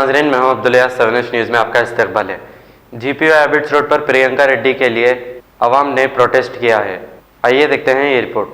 नाज़रीन, मैं हूं अब्दुल यास। 7 न्यूज़ में आपका इस्तकबाल है। जीपीओ हैबिट्स रोड पर प्रियंका रेड्डी के लिए अवाम ने प्रोटेस्ट किया है। आइए देखते हैं ये रिपोर्ट।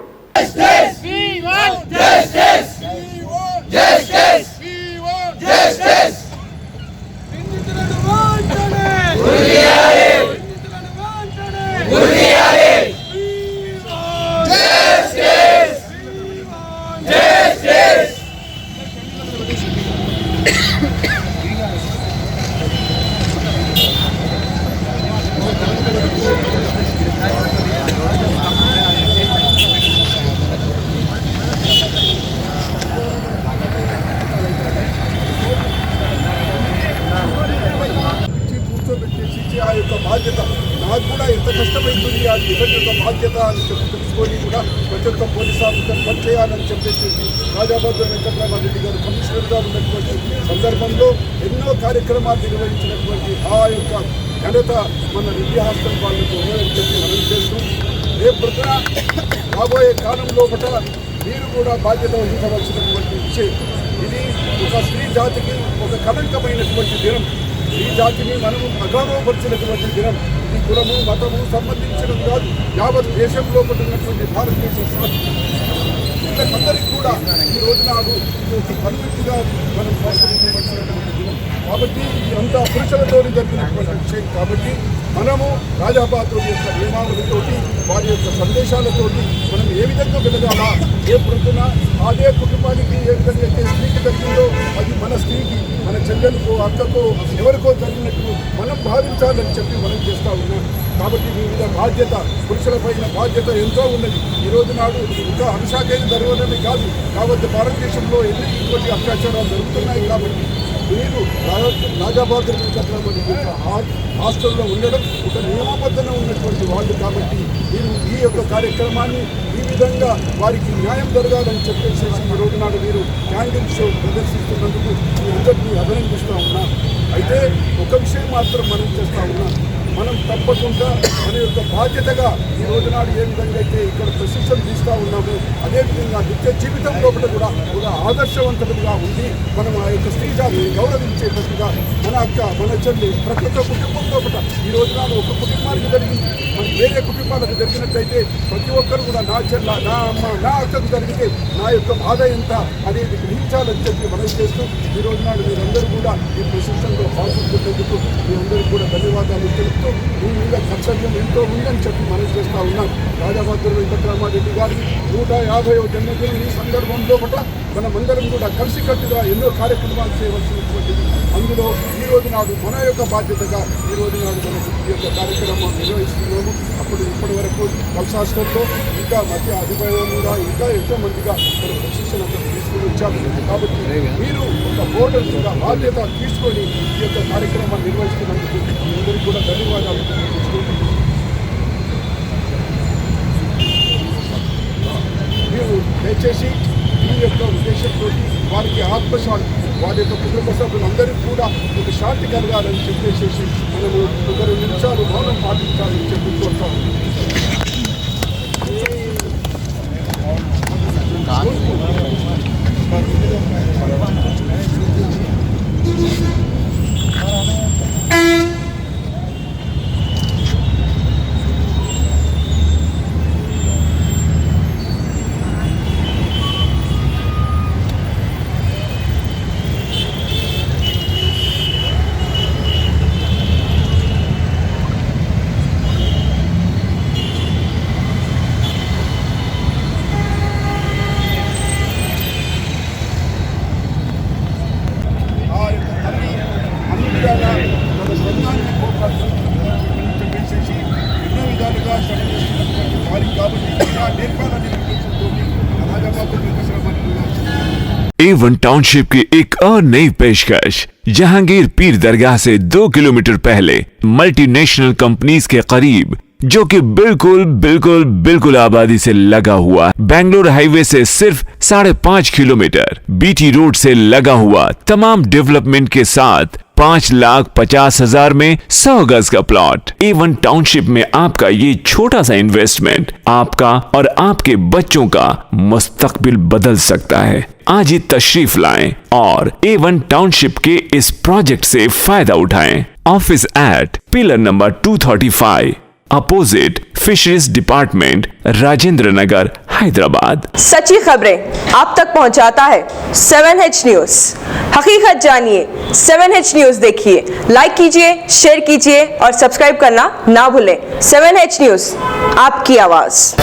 కూర్చోబెట్టేసి ఆ యొక్క బాధ్యత నాకు కూడా ఎంత కష్టమవుతుంది ఆ డిఫెండ్ యొక్క బాధ్యత అని చెప్పి తెలుసుకొని కూడా ప్రతి ఒక్క పోలీస్ ఆఫీసర్ పనిచేయాలని చెప్పేసి రాజాబాద్ వెంకటరామారెడ్డి గారు కమిషనర్గా ఉన్నటువంటి సందర్భంలో ఎన్నో కార్యక్రమాలు నిర్వహించినటువంటి ఆ యొక్క ఘనత మన విద్యా హాస్టల్ వాళ్ళకు ఉన్నదని చెప్పి మనం చేస్తూ రేపు రాబోయే కాలంలో ఒకట మీరు కూడా బాధ్యత వహించవలసినటువంటి విషయం. ఇది ఒక స్త్రీ జాతికి ఒక కళంకమైనటువంటి దినం. ఈ జాతిని మనము అగౌరవపరిచినటువంటి దినం. ఈ కులము మతము సంబంధించినది కాదు. యావత్ దేశంలో ఉన్నటువంటి భారతదేశ వీళ్ళకందరికీ కూడా ఈ రోజు నాడు ఒక పరిమితిగా మనం ప్రోత్సహించవలసినటువంటి దినం. కాబట్టి అంతా పురుషులతో జరిగినటువంటి విషయం. కాబట్టి మనము రాజాబాద్ యొక్క నియమావళితోటి వారి యొక్క సందేశాలతోటి మనం ఏ విధంగా వెలగాలా, ఏ ప్రొద్దున అదే కుటుంబానికి ఏ విధంగా అయితే స్త్రీకి జరిగిందో అది మన స్త్రీకి, మన చెల్లెలకు, అక్కకో, ఎవరికో జరిగినట్టు మనం భావించాలని చెప్పి మనం చేస్తూ ఉన్నాం. కాబట్టి మీ మీద బాధ్యత, పురుషులపైన బాధ్యత ఎంతో ఉన్నది. ఈ రోజు నాడు ఇంకా అంశాకైనా జరగడమే కాదు, కాబట్టి భారతదేశంలో ఎన్ని ఇటువంటి అత్యాచారాలు జరుగుతున్నాయి. కాబట్టి మీరు రాజాబాద్ హాస్టల్లో ఉండడం ఒక నియమబద్ధంగా ఉన్నటువంటి వాళ్ళు. కాబట్టి మీరు ఈ యొక్క కార్యక్రమాన్ని ఈ విధంగా వారికి న్యాయం జరగాలని చెప్పేసి ఈ రోజు నాడు మీరు క్యాండిల్ షో ప్రదర్శిస్తున్నందుకు మీ అందరినీ అభినందిస్తూ ఉన్నాం. అయితే ఒక విషయం మాత్రం మనం చేస్తూ ఉన్నాం, మనం తప్పకుండా మన యొక్క బాధ్యతగా ఈ రోజు నాడు ఏ విధంగా అయితే ఇక్కడ ప్రశిక్షణ తీస్తూ ఉన్నాము, అదేవిధంగా నిత్య జీవితం లోపల కూడా ఒక ఆదర్శవంతులుగా ఉండి మనం ఆ యొక్క స్త్రీ జాతిని గౌరవించేటట్టుగా మన అక్క, మన చెల్లి, ప్రతి ఒక్క కుటుంబం లోపల ఈ రోజు నాడు ఒక కుటుంబానికి జరిగింది, మన వేరే కుటుంబాలకు జరిగినట్లయితే ప్రతి ఒక్కరు కూడా నా చెల్ల, నా అమ్మ, నా అక్కకు జరిగితే నా యొక్క బాధ ఎంత అనేది గ్రహించాలని చెప్పి మనం చేస్తూ ఈ రోజు నాడు మీరందరూ కూడా ఈ ప్రశిక్షణలో పాల్గొంటున్నందుకు మీ అందరికీ కూడా ధన్యవాదాలు తెలుపుతూ మీ మీద కర్తవ్యం ఎంతో ఉందని చెప్పి మనం చేస్తూ ఉన్నాం. రాజాబాద్ వెంకటరామారెడ్డి గారి 150వ జన్మదినం ఈ సందర్భంలో కూడా మనమందరం కూడా కలిసికట్టుగా ఎన్నో కార్యక్రమాలు చేయవలసినటువంటిది. అందులో ఈ రోజు నాడు మన యొక్క బాధ్యతగా ఈ రోజు నాడు మనం ఈ యొక్క కార్యక్రమం నిర్వహిస్తున్నాము. అప్పుడు ఇప్పటి వరకు పల్స్ హాస్టల్లో ఇంకా మధ్య అధికారులుగా ఇంకా ఎంతో మందిగా మనం ప్రశిక్షణ తీసుకుని వచ్చాము. కాబట్టి మీరు ఒక బోర్డర్గా బాధ్యత తీసుకొని ఈ యొక్క కార్యక్రమాన్ని నిర్వహిస్తున్నందుకు మీ అందరికీ కూడా ధన్యవాదాలు తెలుసుకుంటున్నాను. మీరు దయచేసి ఈ యొక్క ఉద్దేశంతో వారికి ఆత్మశాంతి, వారి యొక్క కుటుంబ సభ్యులందరికీ కూడా ఒక శాంతి కలగాలని చెప్పేసి మనము 2 నిమిషాలు మౌనం పాటించాలని చెప్పి కోరుతాము. A1 टाउनशिप की एक और नई पेशकश। जहांगीर पीर दरगाह से 2 किलोमीटर पहले मल्टीनेशनल कंपनीज के करीब जो कि बिल्कुल आबादी से लगा हुआ, बेंगलोर हाईवे से सिर्फ 5.5 किलोमीटर, बीटी रोड से लगा हुआ, तमाम डेवलपमेंट के साथ 5,50,000 में 100 गज का प्लॉट। A1 टाउनशिप में आपका ये छोटा सा इन्वेस्टमेंट आपका और आपके बच्चों का मुस्तकबिल बदल सकता है। आज ही तशरीफ लाएं और A1 टाउनशिप के इस प्रोजेक्ट से फायदा उठाएं। Office at pillar number 235 opposite fisheries department, Rajendra Nagar, Hyderabad. सच्ची खबरें आप तक पहुंचाता है 7H न्यूज। हकीकत जानिए, 7H न्यूज देखिए, लाइक कीजिए, शेयर कीजिए और सब्सक्राइब करना ना भूलें। 7H न्यूज, आपकी आवाज।